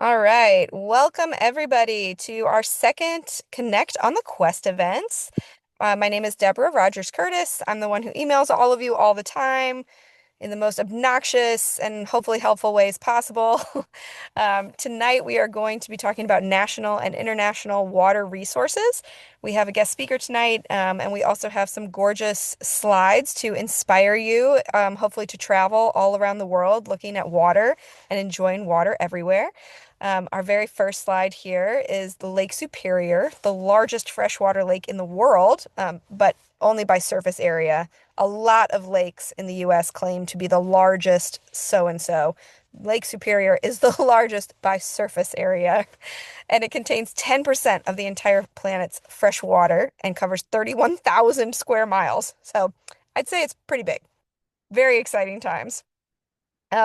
All right. Welcome everybody to our second Connect on the Quest events. My name is Deborah Rogers Curtis. I'm the one who emails all of you all the time in the most obnoxious and hopefully helpful ways possible. Tonight, we are going to be talking about national and international water resources. We have a guest speaker tonight, and we also have some gorgeous slides to inspire you, hopefully, to travel all around the world looking at water and enjoying water everywhere. Our very first slide here is the Lake Superior, the largest freshwater lake in the world, but only by surface area. A lot of lakes in the US claim to be the largest so and so. Lake Superior is the largest by surface area, and it contains 10% of the entire planet's fresh water and covers 31,000 square miles. So I'd say it's pretty big. Very exciting times.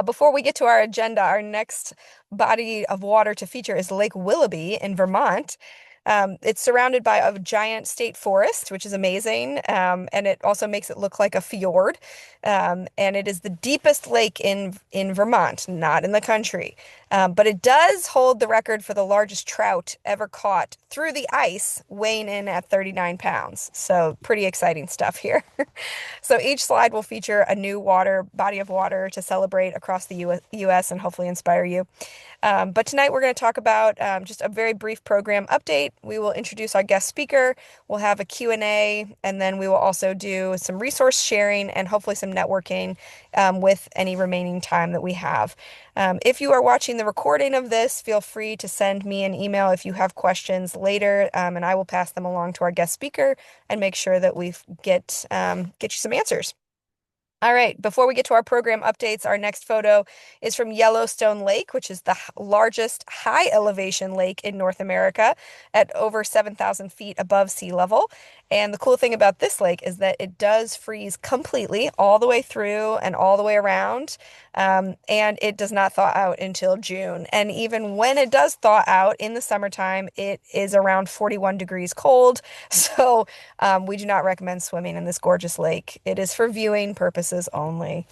Before we get to our agenda, our next body of water to feature is Lake Willoughby in Vermont. It's surrounded by a giant state forest, which is amazing, and it also makes it look like a fjord. And it is the deepest lake in Vermont, not in the country. But it does hold the record for the largest trout ever caught through the ice, weighing in at 39 pounds. So pretty exciting stuff here. So each slide will feature a new body of water to celebrate across the US and hopefully inspire you. But tonight we're going to talk about just a very brief program update. We will introduce our guest speaker. We'll have a Q&A, and then we will also do some resource sharing and hopefully some networking with any remaining time that we have. If you are watching the recording of this, feel free to send me an email if you have questions later, and I will pass them along to our guest speaker and make sure that we get you some answers. All right, before we get to our program updates, our next photo is from Yellowstone Lake, which is the largest high elevation lake in North America at over 7,000 feet above sea level. And the cool thing about this lake is that it does freeze completely all the way through and all the way around. And it does not thaw out until June. And even when it does thaw out in the summertime, it is around 41 degrees cold. So we do not recommend swimming in this gorgeous lake. It is for viewing purposes only.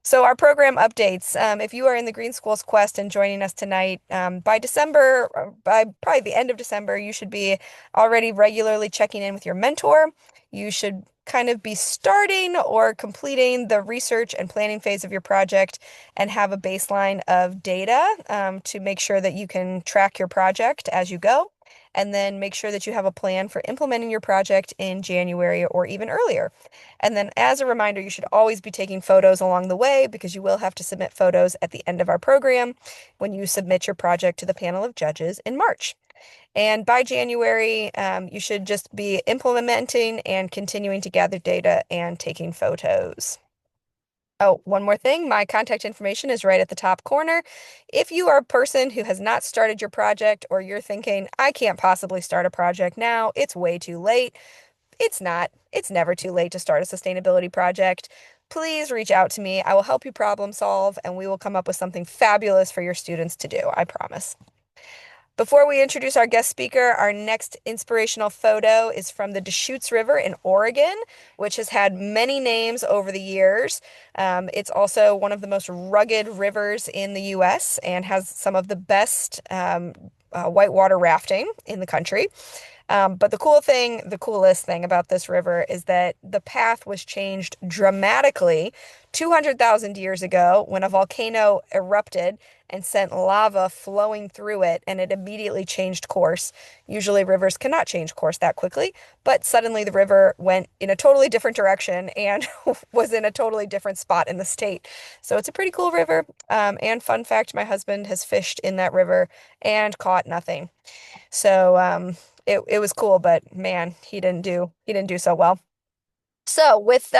So our program updates. If you are in the Green Schools Quest and joining us tonight, by December, or by probably the end of December, you should be already regularly checking in with your mentor. You should kind of be starting or completing the research and planning phase of your project and have a baseline of data to make sure that you can track your project as you go. And then make sure that you have a plan for implementing your project in January or even earlier. And then, as a reminder, you should always be taking photos along the way because you will have to submit photos at the end of our program when you submit your project to the panel of judges in March. And by January, you should just be implementing and continuing to gather data and taking photos. Oh, one more thing, my contact information is right at the top corner. If you are a person who has not started your project or you're thinking, I can't possibly start a project now, it's way too late. It's not. It's never too late to start a sustainability project. Please reach out to me. I will help you problem solve, and we will come up with something fabulous for your students to do. I promise. Before we introduce our guest speaker, our next inspirational photo is from the Deschutes River in Oregon, which has had many names over the years. It's also one of the most rugged rivers in the US and has some of the best whitewater rafting in the country. But the coolest thing about this river is that the path was changed dramatically 200,000 years ago when a volcano erupted and sent lava flowing through it, and it immediately changed course. Usually rivers cannot change course that quickly, but suddenly the river went in a totally different direction and was in a totally different spot in the state. So it's a pretty cool river. And fun fact, my husband has fished in that river and caught nothing. So it was cool, but man, he didn't do so well. So, with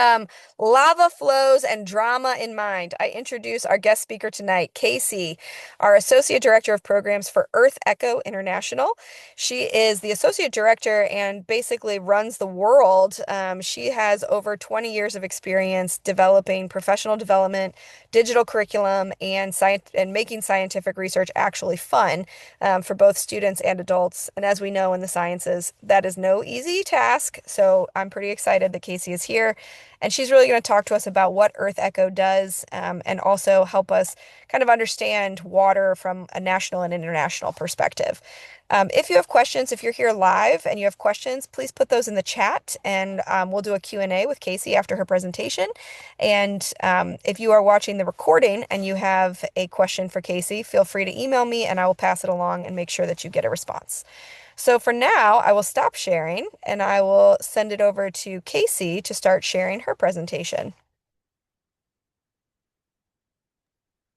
lava flows and drama in mind, I introduce our guest speaker tonight, Casey, our Associate Director of Programs for EarthEcho International. She is the Associate Director and basically runs the world. She has over 20 years of experience developing professional development, digital curriculum, and making scientific research actually fun for both students and adults. And as we know in the sciences, that is no easy task. So I'm pretty excited that Casey is is here, and she's really going to talk to us about what EarthEcho does, and also help us kind of understand water from a national and international perspective. If you have questions, if you're here live and you have questions, please put those in the chat, and we'll do a Q&A with Casey after her presentation. And if you are watching the recording and you have a question for Casey, feel free to email me and I will pass it along and make sure that you get a response. So for now, I will stop sharing and I will send it over to Casey to start sharing her presentation.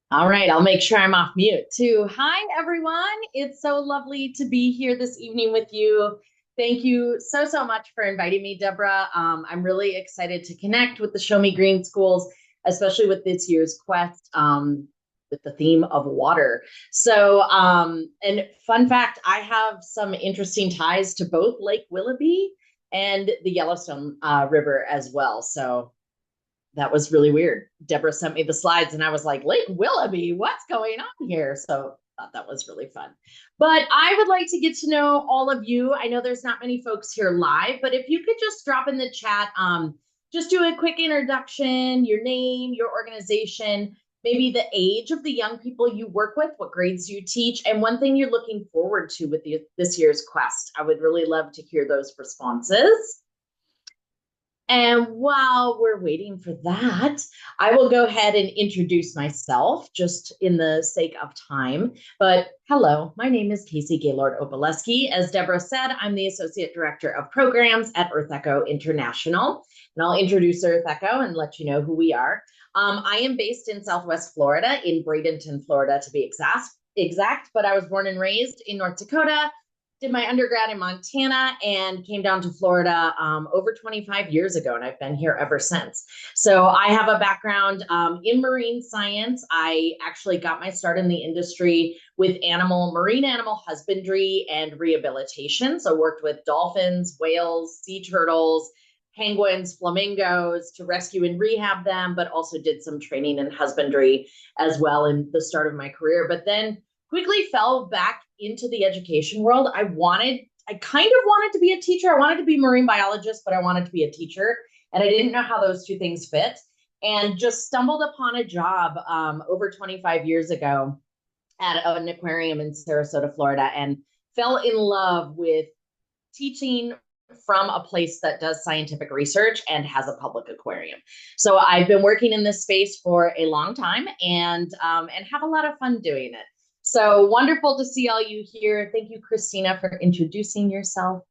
All right, I'll make sure I'm off mute too. Hi, everyone. It's so lovely to be here this evening with you. Thank you so much for inviting me, Deborah. I'm really excited to connect with the Show Me Green schools, especially with this year's quest with the theme of water. So, and fun fact, I have some interesting ties to both Lake Willoughby and the Yellowstone River as well. So that was really weird. Deborah sent me the slides and I was like, Lake Willoughby, what's going on here? So I thought that was really fun. But I would like to get to know all of you. I know there's not many folks here live, but if you could just drop in the chat, just do a quick introduction, your name, your organization, maybe the age of the young people you work with, what grades you teach, and one thing you're looking forward to with this year's quest. I would really love to hear those responses. And while we're waiting for that, I will go ahead and introduce myself just in the sake of time. But hello, my name is Casey Gaylord Oboleski. As Deborah said, I'm the Associate Director of Programs at EarthEcho International. And I'll introduce EarthEcho and let you know who we are. I am based in Southwest Florida, in Bradenton, Florida, to be exact, but I was born and raised in North Dakota. Did my undergrad in Montana and came down to Florida over 25 years ago, and I've been here ever since. So I have a background in marine science. I actually got my start in the industry with marine animal husbandry and rehabilitation. So worked with dolphins, whales, sea turtles, penguins, flamingos to rescue and rehab them, but also did some training in husbandry as well in the start of my career. But then quickly fell back into the education world. I kind of wanted to be a teacher. I wanted to be a marine biologist, but I wanted to be a teacher. And I didn't know how those two things fit. And just stumbled upon a job over 25 years ago at an aquarium in Sarasota, Florida, and fell in love with teaching from a place that does scientific research and has a public aquarium. So I've been working in this space for a long time and have a lot of fun doing it. So wonderful to see all you here. Thank you, Christina, for introducing yourself.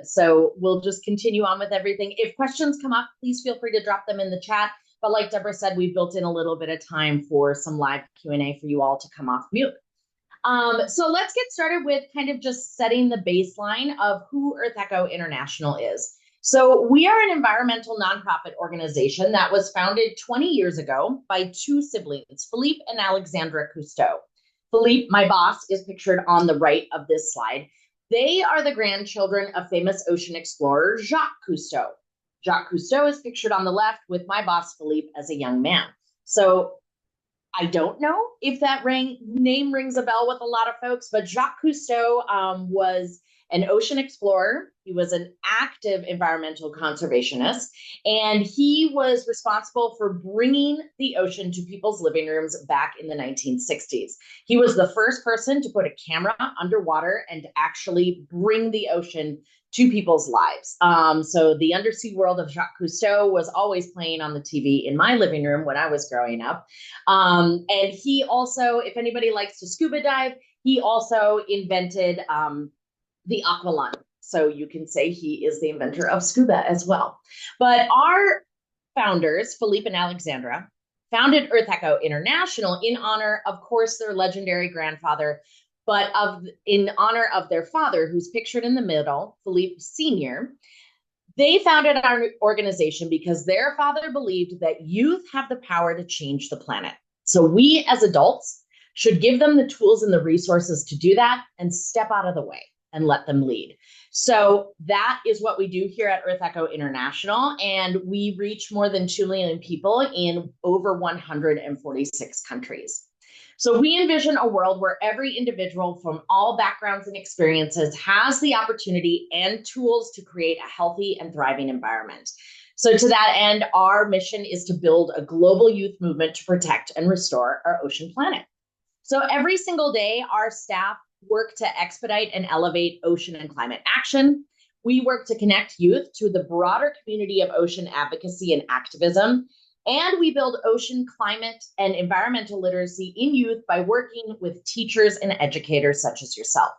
So we'll just continue on with everything. If questions come up, please feel free to drop them in the chat. But like Deborah said, we built in a little bit of time for some live Q&A for you all to come off mute. So let's get started with kind of just setting the baseline of who EarthEcho International is. So we are an environmental nonprofit organization that was founded 20 years ago by two siblings, Philippe and Alexandra Cousteau. Philippe, my boss, is pictured on the right of this slide. They are the grandchildren of famous ocean explorer Jacques Cousteau. Jacques Cousteau is pictured on the left with my boss, Philippe, as a young man. So I don't know if that name rings a bell with a lot of folks, but Jacques Cousteau was an ocean explorer. He was an active environmental conservationist, and he was responsible for bringing the ocean to people's living rooms back in the 1960s. He was the first person to put a camera underwater and actually bring the ocean to people's lives. So the undersea world of Jacques Cousteau was always playing on the TV in my living room when I was growing up. And he also, if anybody likes to scuba dive, he also invented the aqualung. So you can say he is the inventor of scuba as well. But our founders, Philippe and Alexandra, founded EarthEcho International in honor, of course, their legendary grandfather, but in honor of their father, who's pictured in the middle, Philippe Sr. They founded our organization because their father believed that youth have the power to change the planet. So we as adults should give them the tools and the resources to do that and step out of the way and let them lead. So that is what we do here at EarthEcho International. And we reach more than 2 million people in over 146 countries. So we envision a world where every individual from all backgrounds and experiences has the opportunity and tools to create a healthy and thriving environment. So, to that end, our mission is to build a global youth movement to protect and restore our ocean planet. So, every single day, our staff work to expedite and elevate ocean and climate action. We work to connect youth to the broader community of ocean advocacy and activism. And we build ocean climate and environmental literacy in youth by working with teachers and educators such as yourself.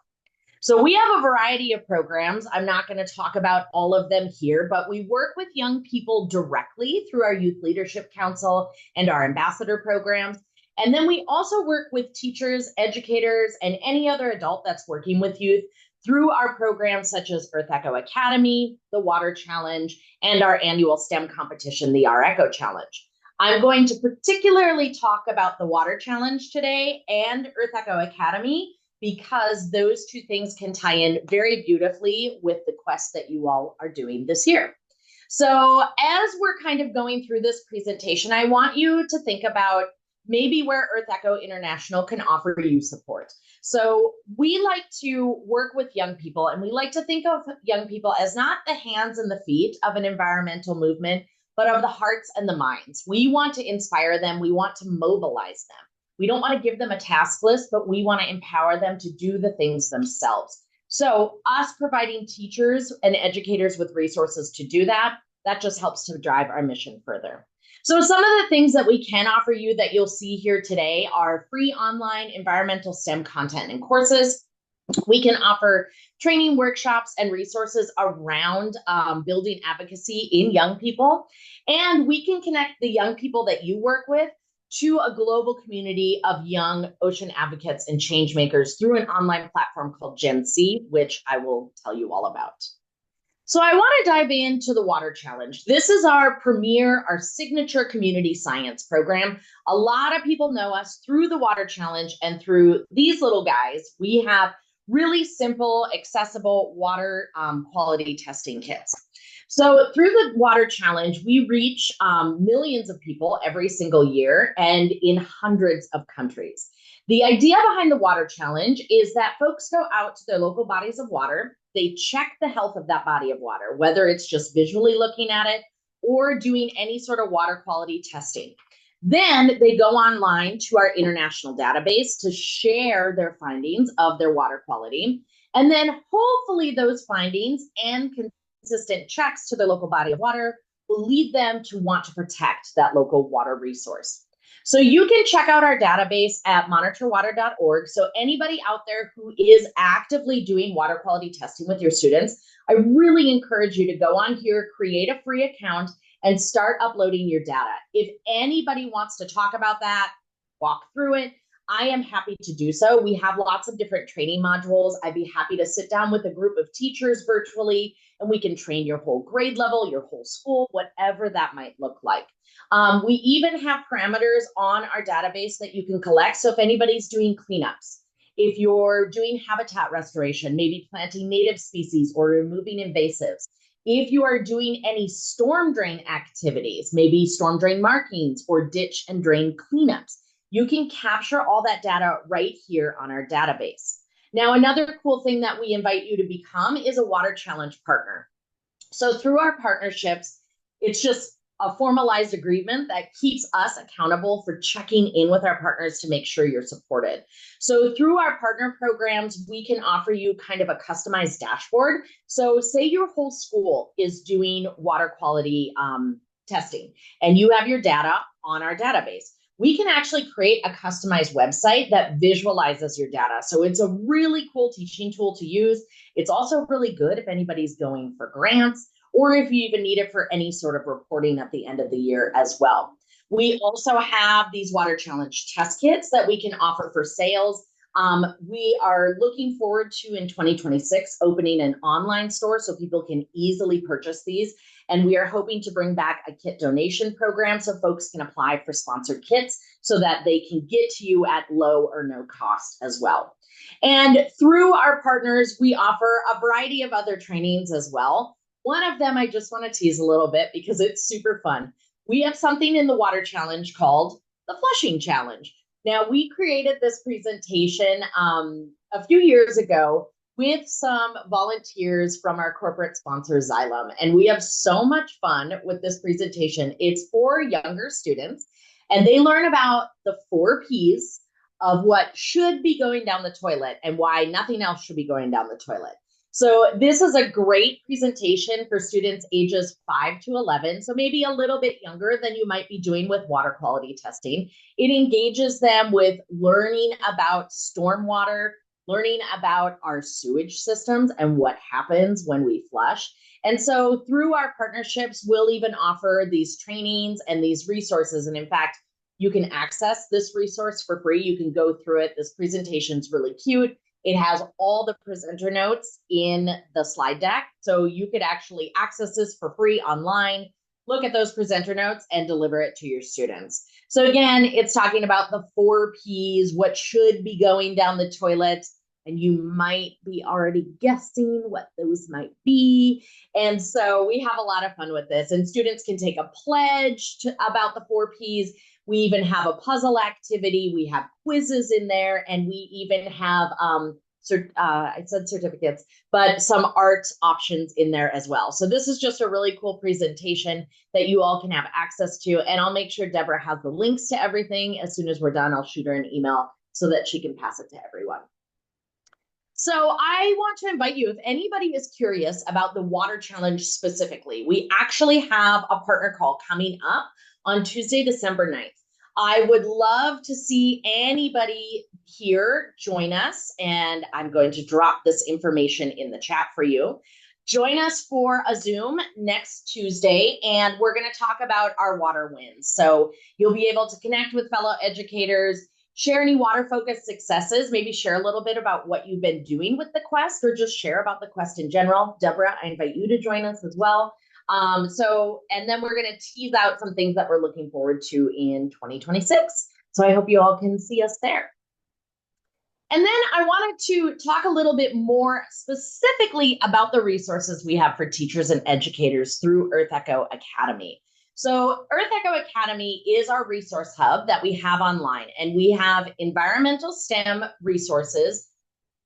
So we have a variety of programs. I'm not going to talk about all of them here, but we work with young people directly through our Youth Leadership Council and our ambassador programs. And then we also work with teachers, educators, and any other adult that's working with youth through our programs such as EarthEcho Academy, the Water Challenge, and our annual STEM competition, the EarthEcho Challenge. I'm going to particularly talk about the Water Challenge today and EarthEcho Academy because those two things can tie in very beautifully with the quest that you all are doing this year. So as we're kind of going through this presentation, I want you to think about maybe where EarthEcho International can offer you support. So we like to work with young people, and we like to think of young people as not the hands and the feet of an environmental movement, but of the hearts and the minds. We want to inspire them. We want to mobilize them. We don't want to give them a task list, but we want to empower them to do the things themselves. So us providing teachers and educators with resources to do that, that just helps to drive our mission further. So some of the things that we can offer you that you'll see here today are free online environmental STEM content and courses. We can offer training workshops and resources around building advocacy in young people. And we can connect the young people that you work with to a global community of young ocean advocates and change makers through an online platform called Gen C, which I will tell you all about. So I want to dive into the Water Challenge. This is our premier, our signature community science program. A lot of people know us through the Water Challenge and through these little guys. We have really simple, accessible water quality testing kits. So through the Water Challenge, we reach millions of people every single year and in hundreds of countries. The idea behind the Water Challenge is that folks go out to their local bodies of water. They check the health of that body of water, whether it's just visually looking at it or doing any sort of water quality testing. Then they go online to our international database to share their findings of their water quality. And then hopefully those findings and consistent checks to their local body of water will lead them to want to protect that local water resource. So you can check out our database at monitorwater.org. So anybody out there who is actively doing water quality testing with your students, I really encourage you to go on here, create a free account, and start uploading your data. If anybody wants to talk about that, walk through it, I am happy to do so. We have lots of different training modules. I'd be happy to sit down with a group of teachers virtually, and we can train your whole grade level, your whole school, whatever that might look like. We even have parameters on our database that you can collect. So if anybody's doing cleanups, if you're doing habitat restoration, maybe planting native species or removing invasives, if you are doing any storm drain activities, maybe storm drain markings or ditch and drain cleanups, you can capture all that data right here on our database. Now, another cool thing that we invite you to become is a Water Challenge partner. So through our partnerships, it's just a formalized agreement that keeps us accountable for checking in with our partners to make sure you're supported. So through our partner programs, we can offer you kind of a customized dashboard. So say your whole school is doing water quality testing and you have your data on our database. We can actually create a customized website that visualizes your data. So it's a really cool teaching tool to use. It's also really good if anybody's going for grants, or if you even need it for any sort of reporting at the end of the year as well. We also have these Water Challenge test kits that we can offer for sales. We are looking forward to, in 2026, opening an online store so people can easily purchase these. And we are hoping to bring back a kit donation program so folks can apply for sponsored kits so that they can get to you at low or no cost as well. And through our partners, we offer a variety of other trainings as well. One of them I just want to tease a little bit because it's super fun. We have something in the Water Challenge called the Flushing Challenge. Now, we created this presentation a few years ago with some volunteers from our corporate sponsor, Xylem. And we have so much fun with this presentation. It's for younger students, and they learn about the 4 Ps of what should be going down the toilet and why nothing else should be going down the toilet. So this is a great presentation for students ages 5 to 11, so maybe a little bit younger than you might be doing with water quality testing. It engages them with learning about stormwater, learning about our sewage systems and what happens when we flush. And so through our partnerships, we'll even offer these trainings and these resources. And in fact, you can access this resource for free. You can go through it. This presentation is really cute. It has all the presenter notes in the slide deck. So you could actually access this for free online, look at those presenter notes, and deliver it to your students. So again, it's talking about the 4 Ps, what should be going down the toilet, and you might be already guessing what those might be. And so we have a lot of fun with this, and students can take a pledge about the 4 Ps. We even have a puzzle activity. We have quizzes in there, and we even have I said certificates, but some art options in there as well. So this is just a really cool presentation that you all can have access to. And I'll make sure Deborah has the links to everything. As soon as we're done, I'll shoot her an email so that she can pass it to everyone. So I want to invite you, if anybody is curious about the water challenge specifically, we actually have a partner call coming up on Tuesday, December 9th. I would love to see anybody here join us, and I'm going to drop this information in the chat for you. Join us for a Zoom next Tuesday, and we're going to talk about our water wins. So you'll be able to connect with fellow educators, share any water focused successes, maybe share a little bit about what you've been doing with the quest, or just share about the quest in general. Deborah, I invite you to join us as well. And then we're going to tease out some things that we're looking forward to in 2026. So I hope you all can see us there. And then I wanted to talk a little bit more specifically about the resources we have for teachers and educators through EarthEcho Academy. So EarthEcho Academy is our resource hub that we have online, and we have environmental STEM resources,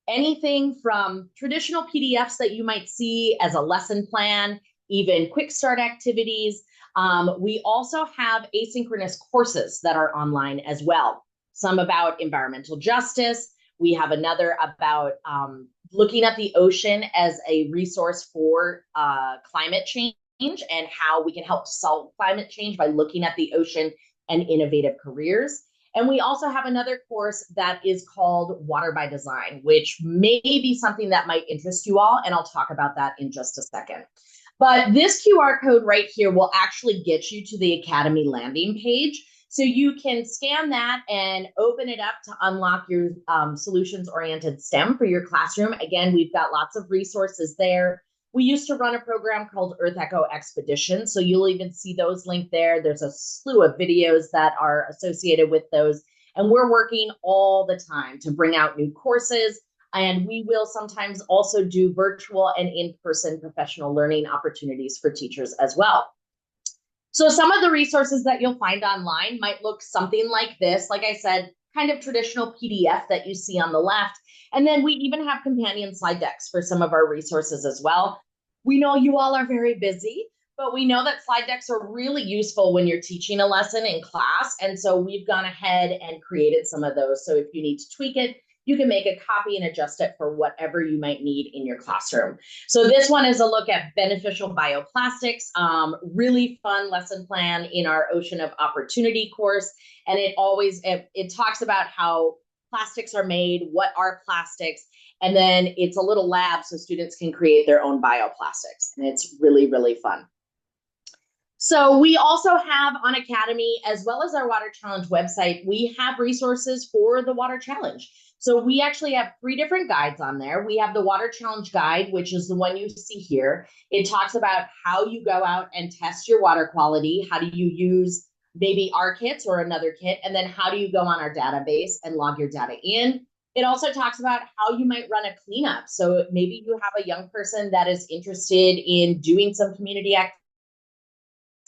anything from traditional PDFs that you might see as a lesson plan, even quick start activities. We also have asynchronous courses that are online as well, some about environmental justice. We have another about looking at the ocean as a resource for climate change and how we can help solve climate change by looking at the ocean and innovative careers. And we also have another course that is called Water by Design, which may be something that might interest you all, and I'll talk about that in just a second. But this QR code right here will actually get you to the Academy landing page. So you can scan that and open it up to unlock your solutions-oriented STEM for your classroom. Again, we've got lots of resources there. We used to run a program called EarthEcho Expedition, so you'll even see those linked there. There's a slew of videos that are associated with those, and we're working all the time to bring out new courses, and we will sometimes also do virtual and in-person professional learning opportunities for teachers as well. So some of the resources that you'll find online might look something like this. Like I said, kind of traditional PDF that you see on the left. And then we even have companion slide decks for some of our resources as well. We know you all are very busy, but we know that slide decks are really useful when you're teaching a lesson in class. And so we've gone ahead and created some of those. So if you need to tweak it, you can make a copy and adjust it for whatever you might need in your classroom. So this one is a look at beneficial bioplastics, really fun lesson plan in our Ocean of Opportunity course. And it talks about how plastics are made, what are plastics, and then it's a little lab so students can create their own bioplastics. And it's really, really fun. So we also have on Academy, as well as our Water Challenge website, we have resources for the Water Challenge. So we actually have 3 different guides on there. We have the Water Challenge guide, which is the one you see here. It talks about how you go out and test your water quality. How do you use maybe our kits or another kit? And then how do you go on our database and log your data in? It also talks about how you might run a cleanup. So maybe you have a young person that is interested in doing some community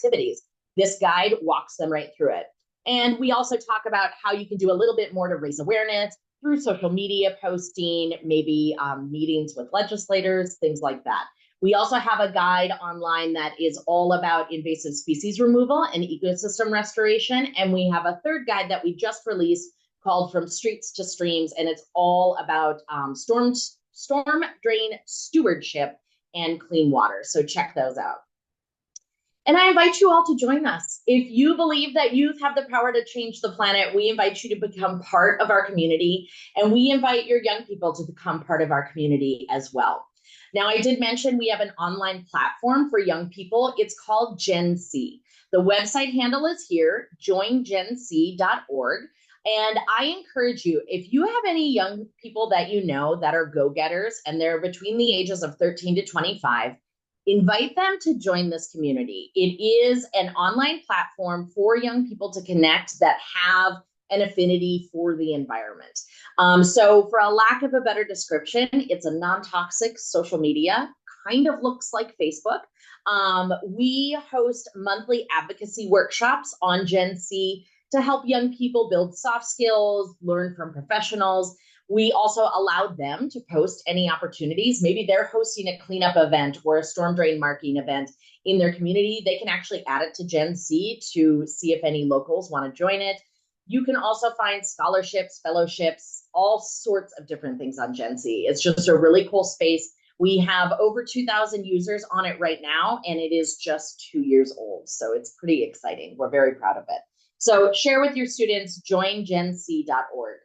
activities. This guide walks them right through it. And we also talk about how you can do a little bit more to raise awareness, through social media posting, maybe meetings with legislators, things like that. We also have a guide online that is all about invasive species removal and ecosystem restoration. And we have a third guide that we just released called From Streets to Streams, and it's all about storm drain stewardship and clean water. So check those out. And I invite you all to join us. If you believe that youth have the power to change the planet, we invite you to become part of our community, and we invite your young people to become part of our community as well. Now, I did mention we have an online platform for young people. It's called Gen C. The website handle is here, joingenc.org. And I encourage you, if you have any young people that you know that are go-getters and they're between the ages of 13 to 25, invite them to join this community. It is an online platform for young people to connect that have an affinity for the environment. So for a lack of a better description, it's a non-toxic social media, kind of looks like Facebook. We host monthly advocacy workshops on Gen C to help young people build soft skills, learn from professionals. We also allowed them to post any opportunities. Maybe they're hosting a cleanup event or a storm drain marking event in their community. They can actually add it to Gen C to see if any locals want to join it. You can also find scholarships, fellowships, all sorts of different things on Gen C. It's just a really cool space. We have over 2,000 users on it right now, and it is just 2 years old. So it's pretty exciting. We're very proud of it. So share with your students, joingenc.org.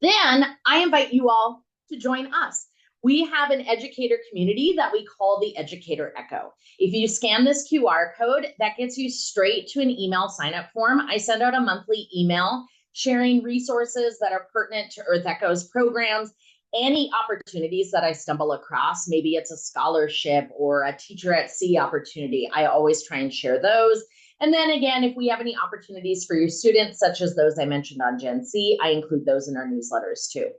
Then I invite you all to join us. We have an educator community that we call the Educator Echo. If you scan this QR code, that gets you straight to an email sign-up form. I send out a monthly email sharing resources that are pertinent to EarthEcho's programs, any opportunities that I stumble across. Maybe it's a scholarship or a Teacher at Sea opportunity. I always try and share those. And then again, if we have any opportunities for your students, such as those I mentioned on Gen C, I include those in our newsletters too.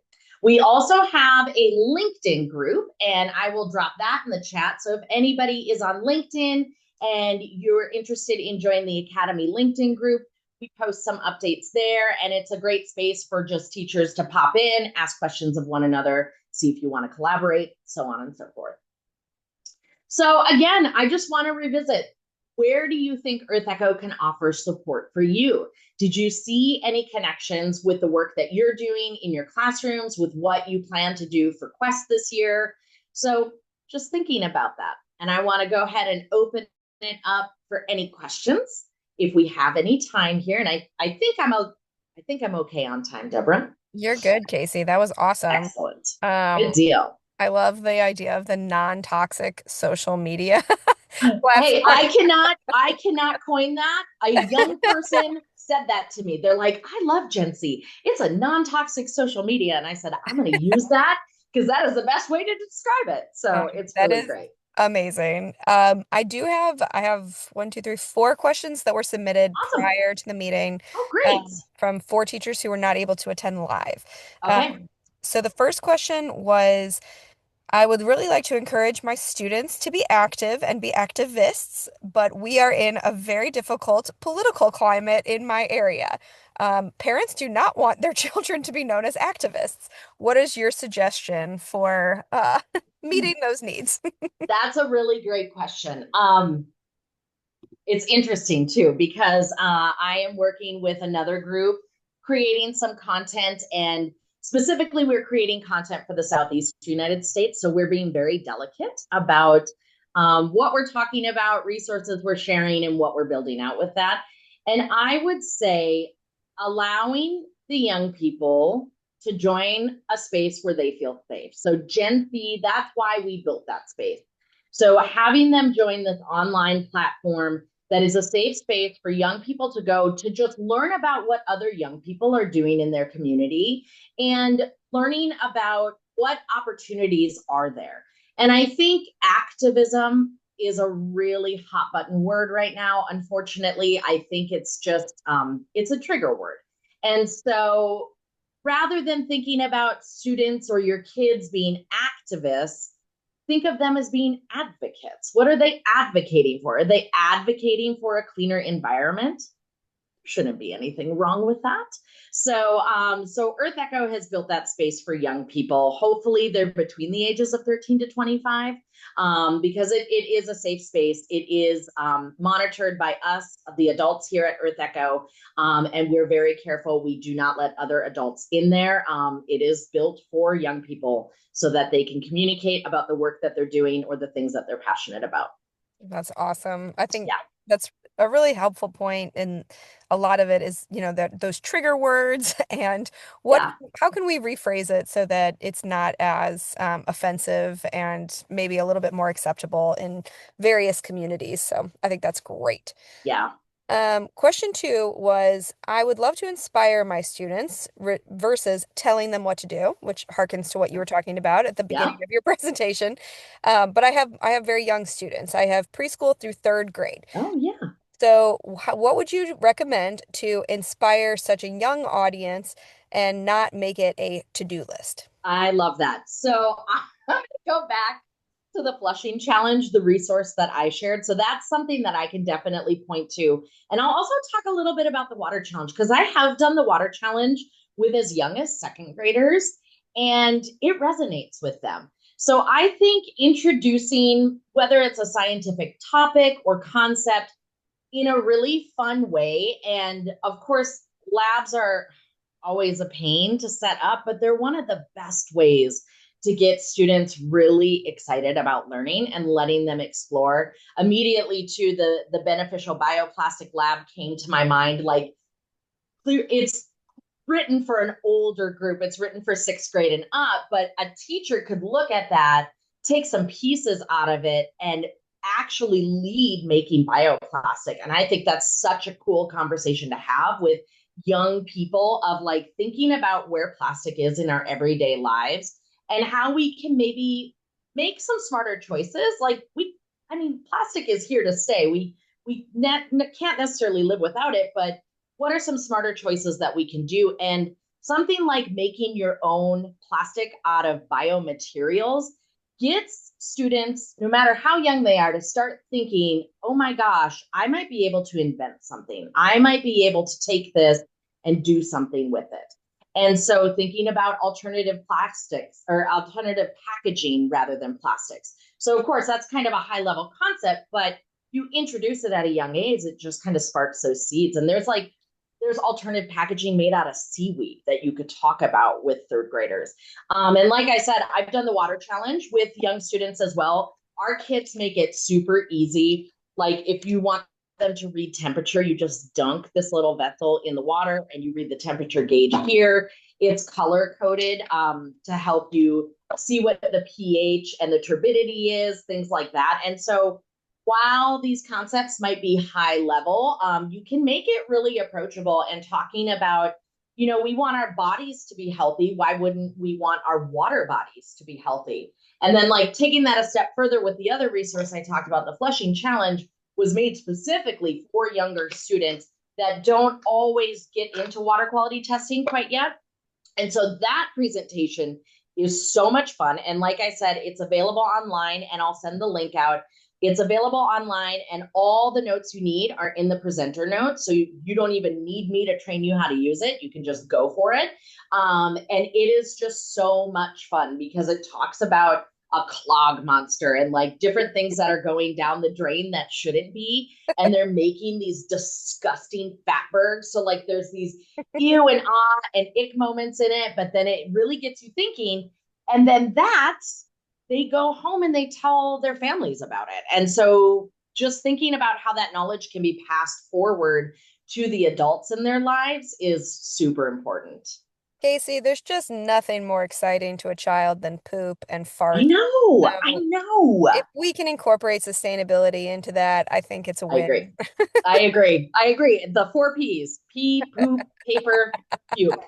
We also have a LinkedIn group, and I will drop that in the chat. So if anybody is on LinkedIn and you're interested in joining the Academy LinkedIn group, we post some updates there, and it's a great space for just teachers to pop in, ask questions of one another, see if you want to collaborate, so on and so forth. So again, I just want to revisit, where do you think EarthEcho can offer support for you? Did you see any connections with the work that you're doing in your classrooms, with what you plan to do for Quest this year? So just thinking about that. And I want to go ahead and open it up for any questions if we have any time here. And I think I'm okay on time, Deborah. You're good, Casey. That was awesome. Excellent. Good Um, deal. I love the idea of the non-toxic social media Hey, platform. I cannot coin that. A young person said that to me. They're like, I love Gen Z. It's a non-toxic social media. And I said, I'm going to use that because that is the best way to describe it. So it's That really is great. amazing. I have one, two, three, four questions that were submitted Awesome. prior to the meeting Oh, great. from four teachers who were not able to attend live. Okay. So the first question was, I would really like to encourage my students to be active and be activists, but we are in a very difficult political climate in my area. Parents do not want their children to be known as activists. What is your suggestion for meeting those needs? That's a really great question. It's interesting too, because I am working with another group creating some content, and specifically we're creating content for the Southeast United States. So we're being very delicate about what we're talking about, resources we're sharing, and what we're building out with that. And I would say allowing the young people to join a space where they feel safe. So Gen Z, that's why we built that space. So having them join this online platform that is a safe space for young people to go to just learn about what other young people are doing in their community and learning about what opportunities are there. And I think activism is a really hot button word right now. Unfortunately, I think it's just, it's a trigger word. And so rather than thinking about students or your kids being activists, think of them as being advocates. What are they advocating for? Are they advocating for a cleaner environment? shouldn't be anything wrong with that. So EarthEcho has built that space for young people. Hopefully, they're between the ages of 13 to 25, because it is a safe space. It is monitored by us, the adults here at EarthEcho, and we're very careful. We do not let other adults in there. It is built for young people so that they can communicate about the work that they're doing or the things that they're passionate about. That's awesome. I think Yeah, that's a really helpful point, and a lot of it is, that those trigger words and what yeah. how can we rephrase it so that it's not as offensive and maybe a little bit more acceptable in various communities. So I think that's great. Yeah. Question two was, I would love to inspire my students versus telling them what to do, which harkens to what you were talking about at the beginning Yeah. of your presentation. But I have very young students. I have preschool through third grade. Oh, yeah. So, what would you recommend to inspire such a young audience and not make it a to-do list? I love that. So I'm going to go back to the flushing challenge, the resource that I shared. So that's something that I can definitely point to. And I'll also talk a little bit about the water challenge because I have done the water challenge with as young as second graders, and it resonates with them. So I think introducing, whether it's a scientific topic or concept, in a really fun way. And of course, labs are always a pain to set up, but they're one of the best ways to get students really excited about learning and letting them explore. Immediately to the beneficial bioplastic lab came to my mind. Like, it's written for an older group, it's written for sixth grade and up, but a teacher could look at that, take some pieces out of it, and actually lead making bioplastic. And I think that's such a cool conversation to have with young people, of like thinking about where plastic is in our everyday lives and how we can maybe make some smarter choices. Like, I mean, plastic is here to stay. Can't necessarily live without it, but what are some smarter choices that we can do? And something like making your own plastic out of biomaterials gets students, no matter how young they are, to start thinking, oh my gosh, I might be able to invent something. I might be able to take this and do something with it. And so thinking about alternative plastics or alternative packaging rather than plastics. So, of course, that's kind of a high level concept, but you introduce it at a young age, it just kind of sparks those seeds. And there's alternative packaging made out of seaweed that you could talk about with third graders. And like I said, I've done the water challenge with young students as well. Our kids make it super easy. Like, if you want them to read temperature, you just dunk this little vessel in the water and you read the temperature gauge here. It's color coded to help you see what the pH and the turbidity is, things like that. And so while these concepts might be high level, you can make it really approachable and talking about, we want our bodies to be healthy. Why wouldn't we want our water bodies to be healthy? And then, like, taking that a step further with the other resource I talked about, the flushing challenge was made specifically for younger students that don't always get into water quality testing quite yet. And so that presentation is so much fun. And like I said, it's available online, and I'll send the link out. It's available online, and all the notes you need are in the presenter notes. So you don't even need me to train you how to use it. You can just go for it. And it is just so much fun because it talks about a clog monster and like different things that are going down the drain that shouldn't be. And they're making these disgusting fatbergs. So, like, there's these ew and ah and ick moments in it, but then it really gets you thinking. And then they go home and they tell their families about it. And so just thinking about how that knowledge can be passed forward to the adults in their lives is super important. Casey, there's just nothing more exciting to a child than poop and I farts. know. I So know. if we can incorporate sustainability into that, I think it's a I agree. win. I agree. I agree. The four P's: pee, poop, paper, puke.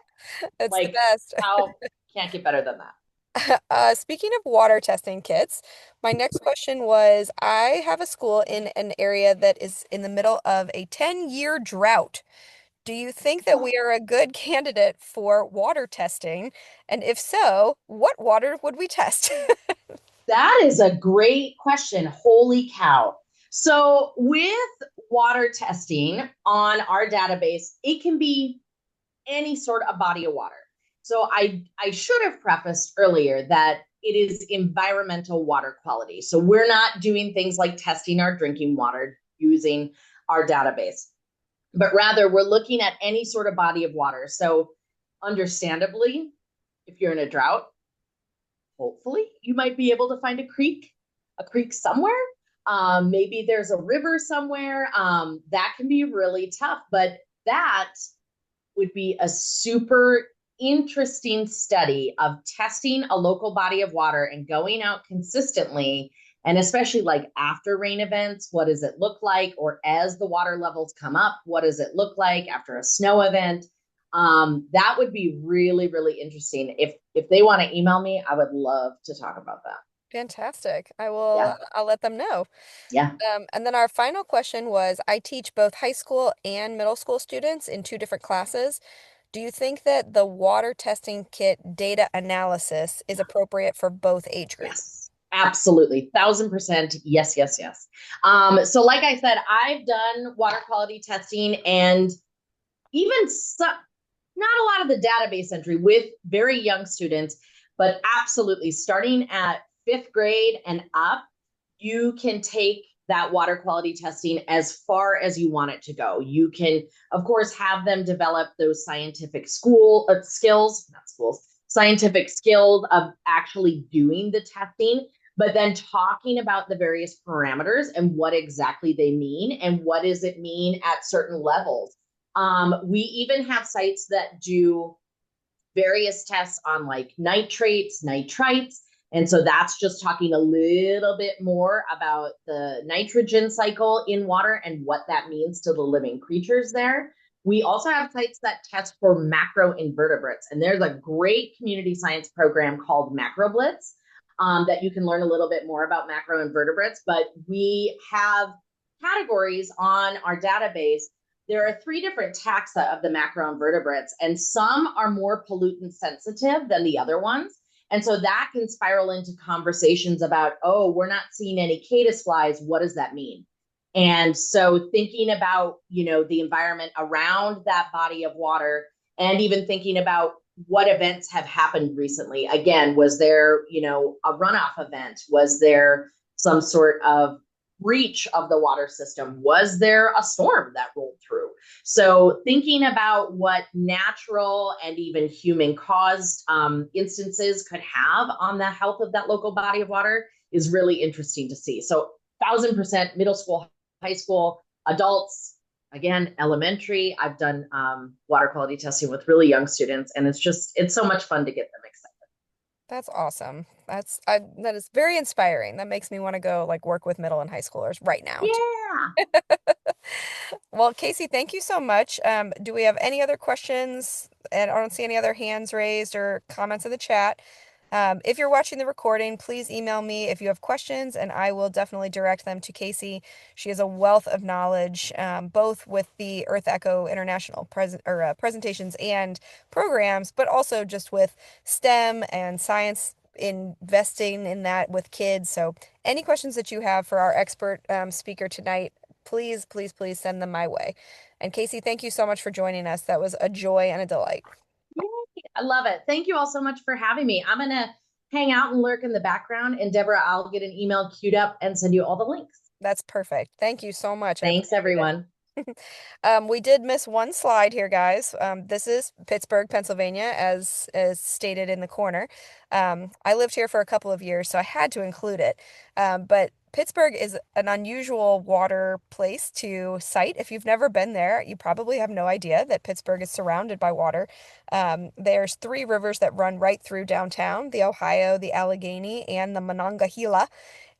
It's the Like, best. how can't get better than that? Speaking of water testing kits, my next question was, I have a school in an area that is in the middle of a 10-year drought. Do you think that we are a good candidate for water testing? And if so, what water would we test? That is a great question. Holy cow. So with water testing on our database, it can be any sort of body of water. So I should have prefaced earlier that it is environmental water quality. So we're not doing things like testing our drinking water using our database, but rather we're looking at any sort of body of water. So understandably, if you're in a drought, hopefully you might be able to find a creek somewhere. Maybe there's a river somewhere. That can be really tough, but that would be a super interesting study of testing a local body of water and going out consistently. And especially like after rain events, what does it look like? Or as the water levels come up, what does it look like after a snow event? That would be really, really interesting. If they want to email me, I would love to talk about that. Fantastic. I'll let them know. Yeah. And then our final question was, I teach both high school and middle school students in two different classes. Do you think that the water testing kit data analysis is appropriate for both age groups? Yes, absolutely. 1,000%. Yes, yes, yes. So, like I said, I've done water quality testing and even not a lot of the database entry with very young students, but absolutely starting at fifth grade and up, you can take that water quality testing as far as you want it to go. You can, of course, have them develop those scientific skills, not schools, scientific skills of actually doing the testing, but then talking about the various parameters and what exactly they mean and what does it mean at certain levels. We even have sites that do various tests on like nitrates, nitrites. And so that's just talking a little bit more about the nitrogen cycle in water and what that means to the living creatures there. We also have sites that test for macroinvertebrates. And there's a great community science program called MacroBlitz that you can learn a little bit more about macroinvertebrates. But we have categories on our database. There are three different taxa of the macroinvertebrates, and some are more pollutant sensitive than the other ones. And so that can spiral into conversations about, oh, we're not seeing any caddis flies. What does that mean? And so thinking about, the environment around that body of water and even thinking about what events have happened recently. Again, was there, a runoff event? Was there some sort of breach of the water system? Was there a storm that rolled through? So, thinking about what natural and even human caused instances could have on the health of that local body of water is really interesting to see. So, 1,000% middle school, high school, adults, again, elementary. I've done water quality testing with really young students, and it's so much fun to get them excited. That's awesome. That is very inspiring. That makes me want to go like work with middle and high schoolers right now. Yeah. Well, Casey, thank you so much. Do we have any other questions? And I don't see any other hands raised or comments in the chat. If you're watching the recording, please email me if you have questions, and I will definitely direct them to Casey. She has a wealth of knowledge, both with the EarthEcho International presentations and programs, but also just with STEM and science, investing in that with kids. So, any questions that you have for our expert speaker tonight, please, please, please send them my way. And Casey, thank you so much for joining us. That was a joy and a delight. Yay. I love it. Thank you all so much for having me. I'm going to hang out and lurk in the background. And Deborah, I'll get an email queued up and send you all the links. That's perfect. Thank you so much. I Thanks, appreciate it. everyone. We did miss one slide here, guys. This is Pittsburgh, Pennsylvania, as stated in the corner. I lived here for a couple of years, so I had to include it. But Pittsburgh is an unusual water place to cite. If you've never been there, you probably have no idea that Pittsburgh is surrounded by water. There's three rivers that run right through downtown: the Ohio, the Allegheny, and the Monongahela.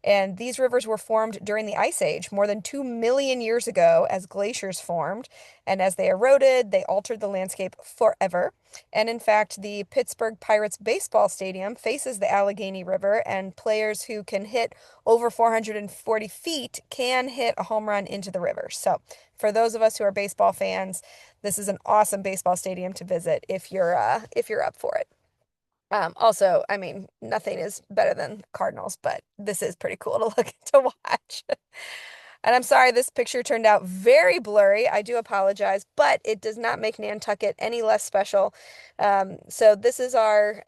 And these rivers were formed during the Ice Age, more than 2 million years ago, as glaciers formed. And as they eroded, they altered the landscape forever. And in fact, the Pittsburgh Pirates baseball stadium faces the Allegheny River, and players who can hit over 440 feet can hit a home run into the river. So, for those of us who are baseball fans, this is an awesome baseball stadium to visit if you're up for it. Also, I mean, nothing is better than Cardinals, but this is pretty cool to look to watch. And I'm sorry this picture turned out very blurry. I do apologize, but it does not make Nantucket any less special. So this is our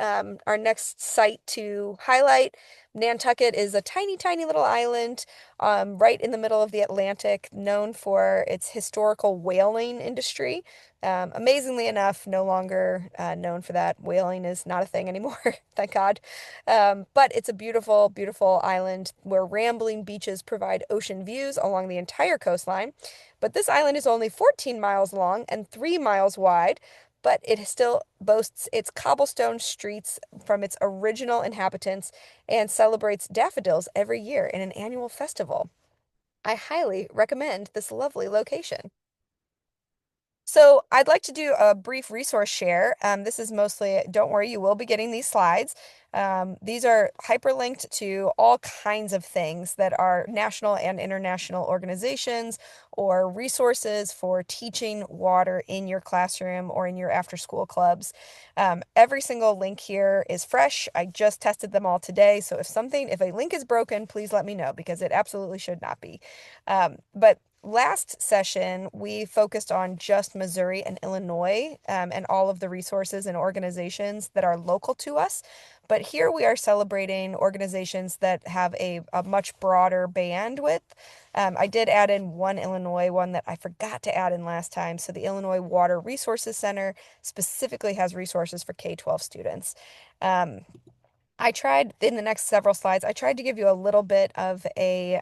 next site to highlight. Nantucket is a tiny, tiny little island right in the middle of the Atlantic, known for its historical whaling industry. Amazingly enough, no longer known for that. Whaling is not a thing anymore, thank God. But it's a beautiful, beautiful island where rambling beaches provide ocean views along the entire coastline. But this island is only 14 miles long and 3 miles wide, but it still boasts its cobblestone streets from its original inhabitants and celebrates daffodils every year in an annual festival. I highly recommend this lovely location. So I'd like to do a brief resource share. This is mostly, don't worry, you will be getting these slides. These are hyperlinked to all kinds of things that are national and international organizations or resources for teaching water in your classroom or in your after-school clubs. Every single link here is fresh. I just tested them all today. So if a link is broken, please let me know because it absolutely should not be. But last session, we focused on just Missouri and Illinois, and all of the resources and organizations that are local to us. But here we are celebrating organizations that have a much broader bandwidth. I did add in one Illinois one that I forgot to add in last time. So the Illinois Water Resources Center specifically has resources for K-12 students. Um, I tried in the next several slides, I tried to give you a little bit of a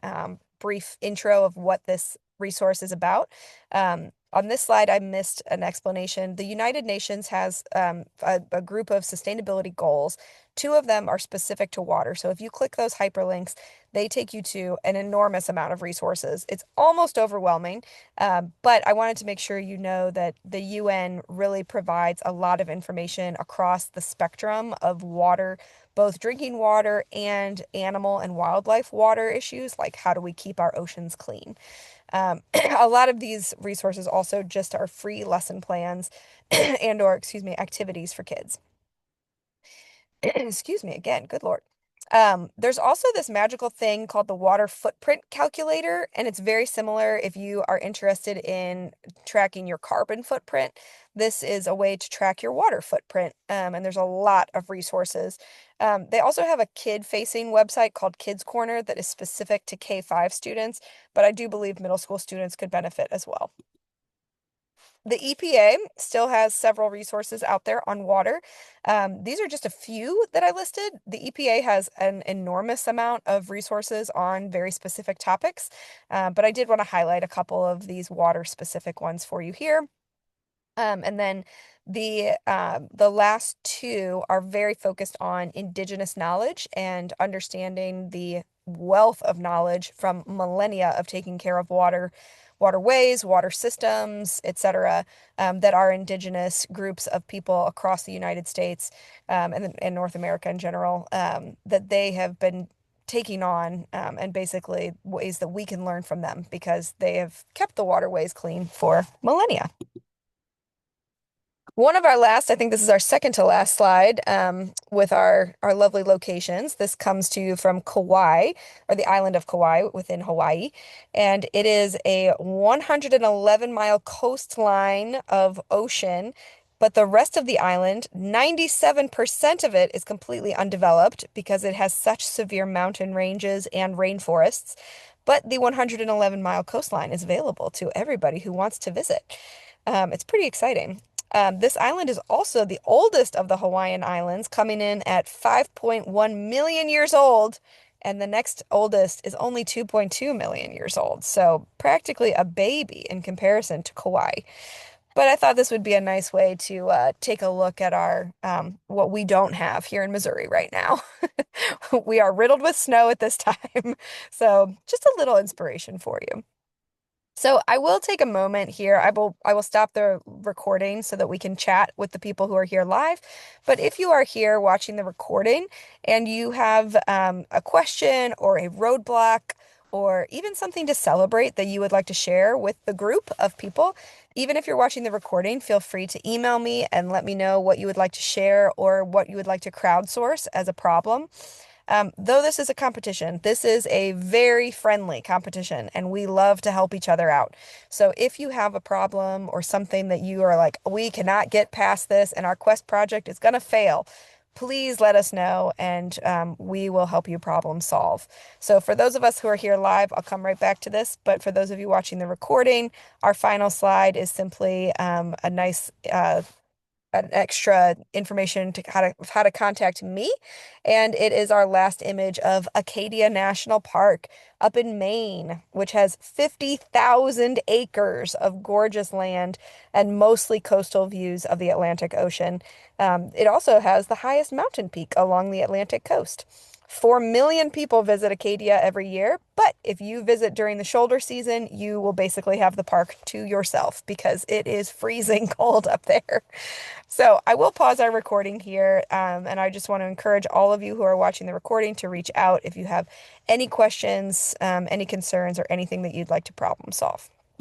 brief intro of what this resource is about. On this slide, I missed an explanation. The United Nations has a group of sustainability goals. Two of them are specific to water. So if you click those hyperlinks, they take you to an enormous amount of resources. It's almost overwhelming, but I wanted to make sure you know that the UN really provides a lot of information across the spectrum of water, both drinking water and animal and wildlife water issues, like how do we keep our oceans clean. A lot of these resources also just are free lesson plans and or, excuse me, activities for kids. Excuse me again, good Lord. There's also this magical thing called the water footprint calculator, and it's very similar if you are interested in tracking your carbon footprint. This is a way to track your water footprint, and there's a lot of resources. They also have a kid-facing website called Kids Corner that is specific to K-5 students, but I do believe middle school students could benefit as well. The EPA still has several resources out there on water. These are just a few that I listed. The EPA has an enormous amount of resources on very specific topics, but I did want to highlight a couple of these water-specific ones for you here. And then the last two are very focused on indigenous knowledge and understanding the wealth of knowledge from millennia of taking care of water, waterways, water systems, etc., that are indigenous groups of people across the United States, and North America in general, that they have been taking on, and basically ways that we can learn from them because they have kept the waterways clean for millennia. One of our last, I think this is our second to last slide, with our lovely locations. This comes to you from Kauai, or the island of Kauai within Hawaii, and it is a 111-mile coastline of ocean, but the rest of the island, 97% of it is completely undeveloped because it has such severe mountain ranges and rainforests. But the 111-mile coastline is available to everybody who wants to visit. It's pretty exciting. This island is also the oldest of the Hawaiian Islands, coming in at 5.1 million years old, and the next oldest is only 2.2 million years old. So practically a baby in comparison to Kauai. But I thought this would be a nice way to take a look at our what we don't have here in Missouri right now. We are riddled with snow at this time, so just a little inspiration for you. So I will take a moment here. I will stop the recording so that we can chat with the people who are here live. But if you are here watching the recording and you have a question or a roadblock or even something to celebrate that you would like to share with the group of people, even if you're watching the recording, feel free to email me and let me know what you would like to share or what you would like to crowdsource as a problem. Though this is a competition, this is a very friendly competition, and we love to help each other out. So if you have a problem or something that you are like, we cannot get past this and our quest project is going to fail, please let us know and we will help you problem solve. So for those of us who are here live, I'll come right back to this. But for those of you watching the recording, our final slide is simply a nice an extra information to how to contact me. And it is our last image of Acadia National Park up in Maine, which has 50,000 acres of gorgeous land and mostly coastal views of the Atlantic Ocean. It also has the highest mountain peak along the Atlantic coast. 4 million people visit Acadia every year, but if you visit during the shoulder season, you will basically have the park to yourself because it is freezing cold up there. So I will pause our recording here, and I just want to encourage all of you who are watching the recording to reach out if you have any questions, any concerns, or anything that you'd like to problem solve.